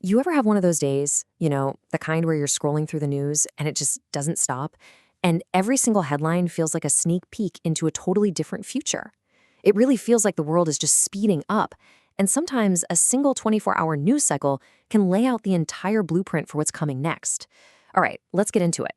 You ever have one of those days, the kind where you're scrolling through the news and it just doesn't stop? And every single headline feels like a sneak peek into a totally different future. It really feels like the world is just speeding up. And sometimes a single 24-hour news cycle can lay out the entire blueprint for what's coming next. All right, let's get into it.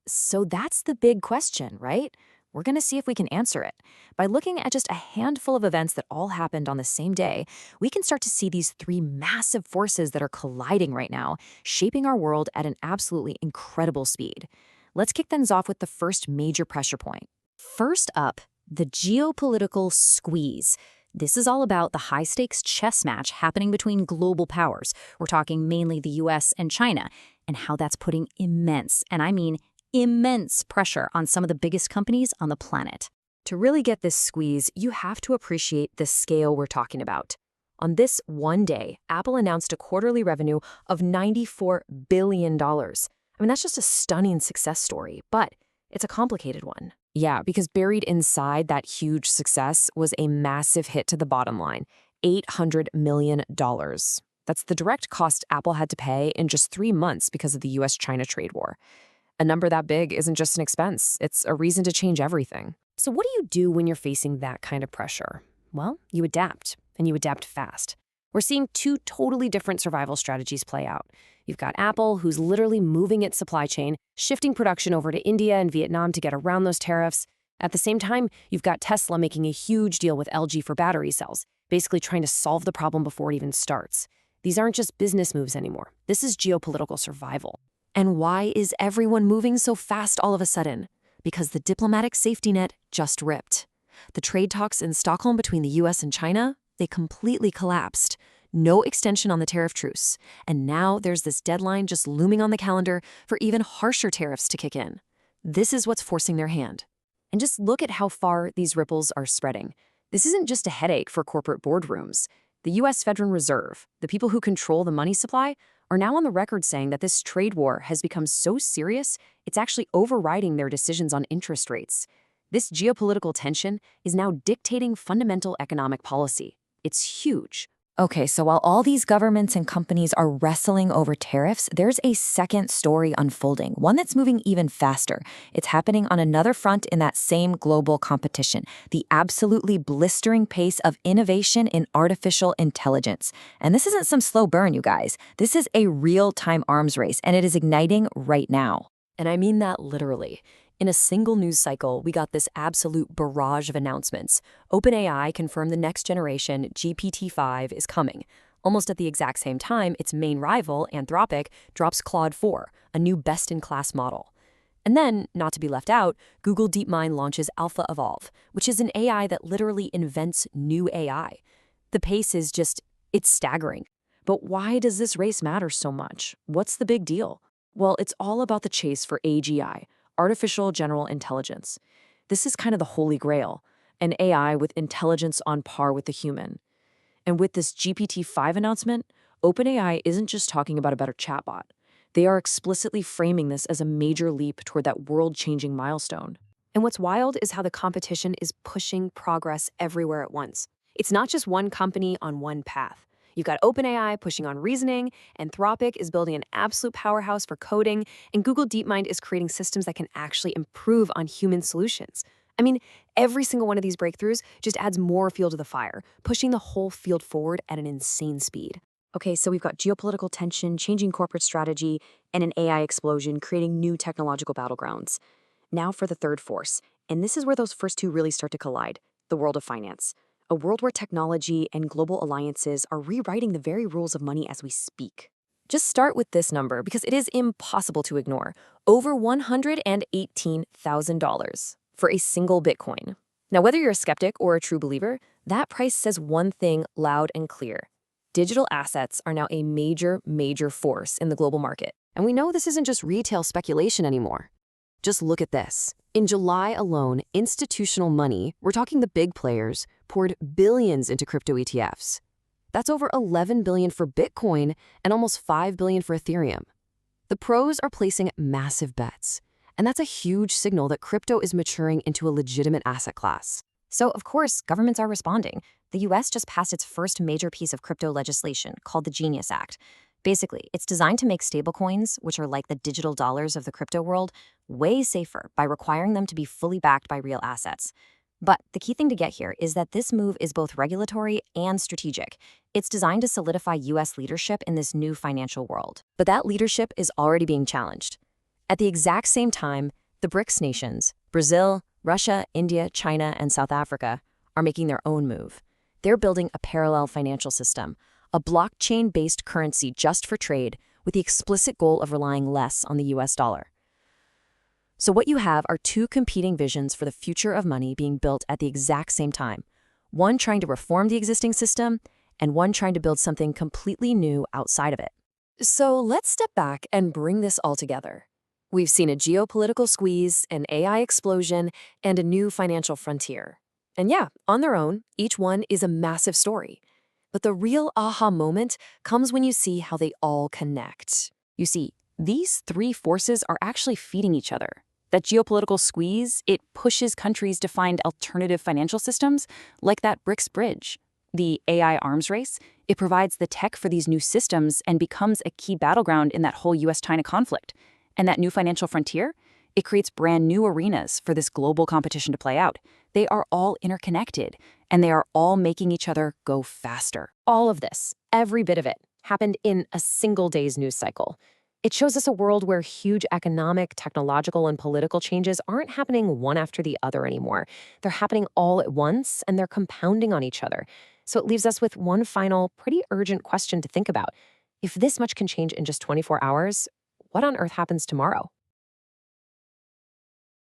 So that's the big question, right? We're going to see if we can answer it. By looking at just a handful of events that all happened on the same day, we can start to see these three massive forces that are colliding right now, shaping our world at an absolutely incredible speed. Let's kick things off with the first major pressure point. First up, the geopolitical squeeze. This is all about the high-stakes chess match happening between global powers. We're talking mainly the US and China, and how that's putting immense, and I mean immense pressure on some of the biggest companies on the planet. To really get this squeeze, you have to appreciate the scale we're talking about. On this one day, Apple announced a quarterly revenue of $94 billion. That's just a stunning success story, but it's a complicated one. Yeah, because buried inside that huge success was a massive hit to the bottom line, $800 million. That's the direct cost Apple had to pay in just 3 months because of the US-China trade war. A number that big isn't just an expense, it's a reason to change everything. So what do you do when you're facing that kind of pressure? Well, you adapt, and you adapt fast. We're seeing two totally different survival strategies play out. You've got Apple, who's literally moving its supply chain, shifting production over to India and Vietnam to get around those tariffs. At the same time, you've got Tesla making a huge deal with LG for battery cells, basically trying to solve the problem before it even starts. These aren't just business moves anymore. This is geopolitical survival. And why is everyone moving so fast all of a sudden? Because the diplomatic safety net just ripped. The trade talks in Stockholm between the US and China, they completely collapsed. No extension on the tariff truce. And now there's this deadline just looming on the calendar for even harsher tariffs to kick in. This is what's forcing their hand. And just look at how far these ripples are spreading. This isn't just a headache for corporate boardrooms. The US Federal Reserve, the people who control the money supply, are now on the record saying that this trade war has become so serious, it's actually overriding their decisions on interest rates. This geopolitical tension is now dictating fundamental economic policy. It's huge. Okay, so while all these governments and companies are wrestling over tariffs, there's a second story unfolding, one that's moving even faster. It's happening on another front in that same global competition, the absolutely blistering pace of innovation in artificial intelligence. And this isn't some slow burn, you guys. This is a real-time arms race, and it is igniting right now. And I mean that literally. In a single news cycle, we got this absolute barrage of announcements. OpenAI confirmed the next generation, GPT-5, is coming. Almost at the exact same time, its main rival, Anthropic, drops Claude 4, a new best-in-class model. And then, not to be left out, Google DeepMind launches Alpha Evolve, which is an AI that literally invents new AI. The pace is it's staggering. But why does this race matter so much? What's the big deal? Well, it's all about the chase for AGI. Artificial General Intelligence. This is kind of the holy grail, an AI with intelligence on par with the human. And with this GPT-5 announcement, OpenAI isn't just talking about a better chatbot. They are explicitly framing this as a major leap toward that world-changing milestone. And what's wild is how the competition is pushing progress everywhere at once. It's not just one company on one path. You've got OpenAI pushing on reasoning, Anthropic is building an absolute powerhouse for coding, and Google DeepMind is creating systems that can actually improve on human solutions. Every single one of these breakthroughs just adds more fuel to the fire, pushing the whole field forward at an insane speed. Okay, so we've got geopolitical tension, changing corporate strategy, and an AI explosion, creating new technological battlegrounds. Now for the third force, and this is where those first two really start to collide, the world of finance. A world where technology and global alliances are rewriting the very rules of money as we speak. Just start with this number because it is impossible to ignore. Over $118,000 for a single Bitcoin. Now, whether you're a skeptic or a true believer, that price says one thing loud and clear. Digital assets are now a major, major force in the global market. And we know this isn't just retail speculation anymore. Just look at this. In July alone, institutional money, we're talking the big players, poured billions into crypto ETFs. That's over $11 billion for Bitcoin and almost $5 billion for Ethereum. The pros are placing massive bets, and that's a huge signal that crypto is maturing into a legitimate asset class. So, of course, governments are responding. The US just passed its first major piece of crypto legislation called the Genius Act. Basically, it's designed to make stablecoins, which are like the digital dollars of the crypto world, way safer by requiring them to be fully backed by real assets. But the key thing to get here is that this move is both regulatory and strategic. It's designed to solidify US leadership in this new financial world. But that leadership is already being challenged. At the exact same time, the BRICS nations, Brazil, Russia, India, China, and South Africa, are making their own move. They're building a parallel financial system, a blockchain-based currency just for trade, with the explicit goal of relying less on the US dollar. So what you have are two competing visions for the future of money being built at the exact same time. One trying to reform the existing system, and one trying to build something completely new outside of it. So let's step back and bring this all together. We've seen a geopolitical squeeze, an AI explosion, and a new financial frontier. And yeah, on their own, each one is a massive story. But the real aha moment comes when you see how they all connect. You see, these three forces are actually feeding each other. That geopolitical squeeze, it pushes countries to find alternative financial systems, like that BRICS bridge. The AI arms race, it provides the tech for these new systems and becomes a key battleground in that whole US-China conflict. And that new financial frontier, it creates brand new arenas for this global competition to play out. They are all interconnected, and they are all making each other go faster. All of this, every bit of it, happened in a single day's news cycle. It shows us a world where huge economic, technological, and political changes aren't happening one after the other anymore. They're happening all at once, and they're compounding on each other. So it leaves us with one final, pretty urgent question to think about. If this much can change in just 24 hours, what on earth happens tomorrow?